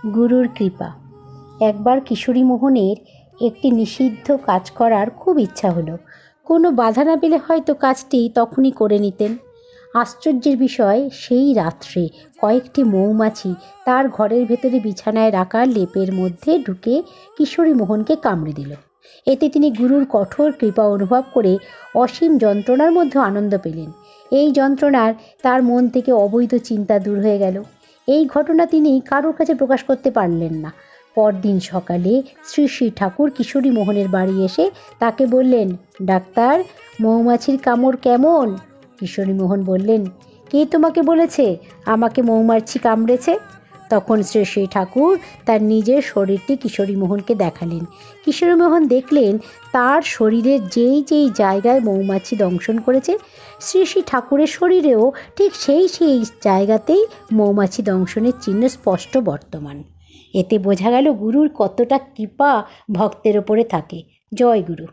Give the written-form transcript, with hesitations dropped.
গুরুর কৃপা। একবার কিশোরী মোহনের একটি নিষিদ্ধ কাজ করার খুব ইচ্ছা হলো। কোনো বাধা না পেলে হয়তো কাজটি তখনই করে নিতেন। আশ্চর্যের বিষয়, সেই রাত্রে কয়েকটি মৌমাছি তার ঘরের ভেতরে বিছানায় রাখা লেপের মধ্যে ঢুকে কিশোরী মোহনকে কামড়ে দিল। এতে তিনি গুরুর কঠোর কৃপা অনুভব করে অসীম যন্ত্রণার মধ্যে আনন্দ পেলেন। এই যন্ত্রণার তার মন থেকে অবৈধ চিন্তা দূর হয়ে গেল। এই ঘটনা তিনি কারোর কাছে প্রকাশ করতে পারলেন না। পরদিন সকালে শ্রী শ্রী ঠাকুর কিশোরী মোহনের বাড়ি এসে তাকে বললেন, ডাক্তার, মৌমাছির কামড় কেমন? কিশোরী মোহন বললেন, কে তোমাকে বলেছে আমাকে মৌমাছি কামড়েছে? তখন শ্রী শ্রী ঠাকুর তার নিজের শরীরটি কিশোরী মোহনকে দেখালেন। কিশোরী মোহন দেখলেন তার শরীরের যেই যেই জায়গায় মৌমাছি দংশন করেছে, শ্রী শ্রী ঠাকুরের শরীরেও ঠিক সেই সেই জায়গাতেই মৌমাছি দংশনের চিহ্ন স্পষ্ট বর্তমান। এতে বোঝা গেল গুরুর কতটা কৃপা ভক্তের ওপরে থাকে। জয় গুরু।